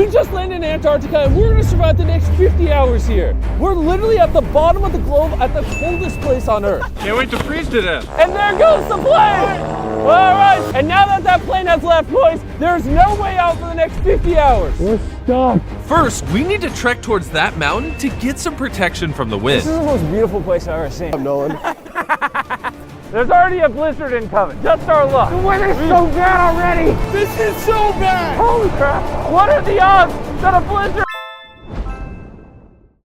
We just landed in Antarctica and we're gonna survive the next 50 hours here. We're literally at the bottom of the globe at the coldest place on Earth. Can't wait to freeze to death. And there goes the plane! All right, and now that that plane has left, boys, there's no way out for the next 50 hours. We're stuck. First, we need to trek towards that mountain to get some protection from the wind. This is the most beautiful place I've ever seen. I'm Nolan. There's already a blizzard incoming. Just our luck. The weather's so bad already. This is so bad. Holy crap. What are the odds that a blizzard